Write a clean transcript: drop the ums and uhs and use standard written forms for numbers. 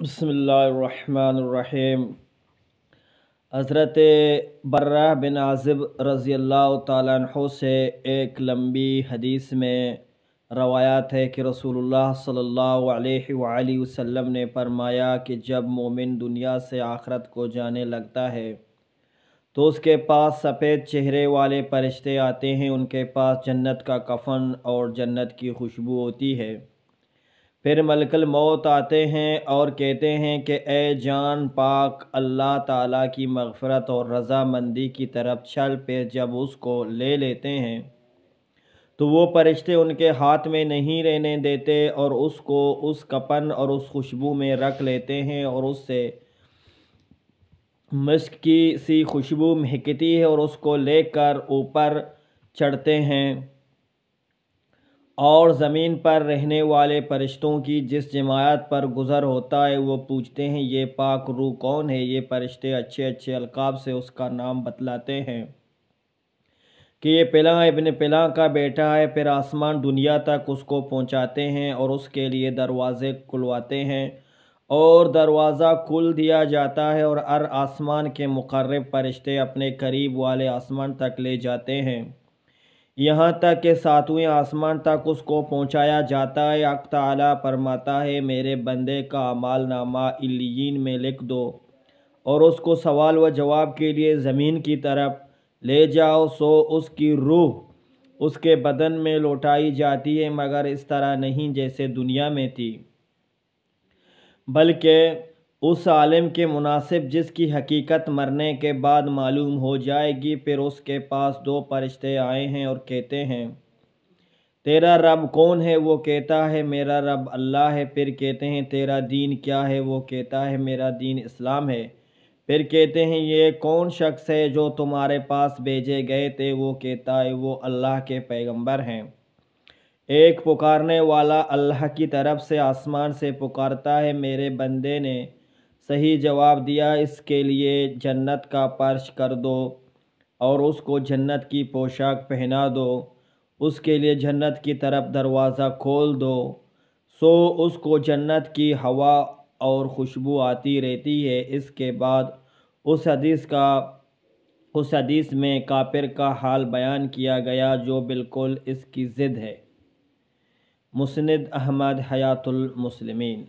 बिस्मिल्लाहिर्रहमानिर्रहीम। हज़रत बर्रा बिन आज़िब रज़ी अल्लाह ताला अन्हु से एक लंबी हदीस में रवायात है कि रसूलुल्लाह सल्लल्लाहु अलैहि वसल्लम ने फरमाया कि जब मोमिन दुनिया से आखिरत को जाने लगता है तो उसके पास सफ़ेद चेहरे वाले फरिश्ते आते हैं। उनके पास जन्नत का कफ़न और जन्नत की खुशबू होती है। फिर मलकल मौत आते हैं और कहते हैं कि ए जान पाक, अल्लाह ताला की मग़फ़िरत और रज़ामंदी की तरफ चल। पे जब उसको ले लेते हैं तो वो फरिश्ते उनके हाथ में नहीं रहने देते और उसको उस कफ़न और उस खुशबू में रख लेते हैं और उससे मिस्क की सी खुशबू महकती है और उसको लेकर ऊपर चढ़ते हैं और ज़मीन पर रहने वाले फरिश्तों की जिस जमात पर गुज़र होता है वो पूछते हैं ये पाक रूह कौन है। ये फरिश्ते अच्छे अच्छे अलकाब से उसका नाम बतलाते हैं कि ये पिलां इब्न पिलां का बेटा है। फिर आसमान दुनिया तक उसको पहुंचाते हैं और उसके लिए दरवाज़े खुलवाते हैं और दरवाज़ा खुल दिया जाता है और हर आसमान के मुक़र्रब फरिश्ते अपने करीब वाले आसमान तक ले जाते हैं, यहाँ तक कि सातवें आसमान तक उसको पहुँचाया जाता है। हक़ ताला फरमाता है मेरे बंदे का अमाल नामा इल्लियीन में लिख दो और उसको सवाल व जवाब के लिए ज़मीन की तरफ ले जाओ। सो उसकी रूह उसके बदन में लौटाई जाती है, मगर इस तरह नहीं जैसे दुनिया में थी, बल्कि उस आलिम के मुनासिब जिसकी हकीकत मरने के बाद मालूम हो जाएगी। फिर उसके पास दो फरिश्ते आए हैं और कहते हैं तेरा रब कौन है। वो कहता है मेरा रब अल्लाह है। फिर कहते हैं तेरा दीन क्या है। वो कहता है मेरा दीन इस्लाम है। फिर कहते हैं ये कौन शख्स है जो तुम्हारे पास भेजे गए थे। वो कहता है वो अल्लाह के पैगंबर हैं। एक पुकारने वाला अल्लाह की तरफ से आसमान से पुकारता है मेरे बंदे ने सही जवाब दिया, इसके लिए जन्नत का फर्श कर दो और उसको जन्नत की पोशाक पहना दो, उसके लिए जन्नत की तरफ दरवाज़ा खोल दो। सो उसको जन्नत की हवा और खुशबू आती रहती है। इसके बाद उस हदीस में काफिर का हाल बयान किया गया जो बिल्कुल इसकी ज़िद है। मुस्नद अहमद हयातुल मुस्लिमीन।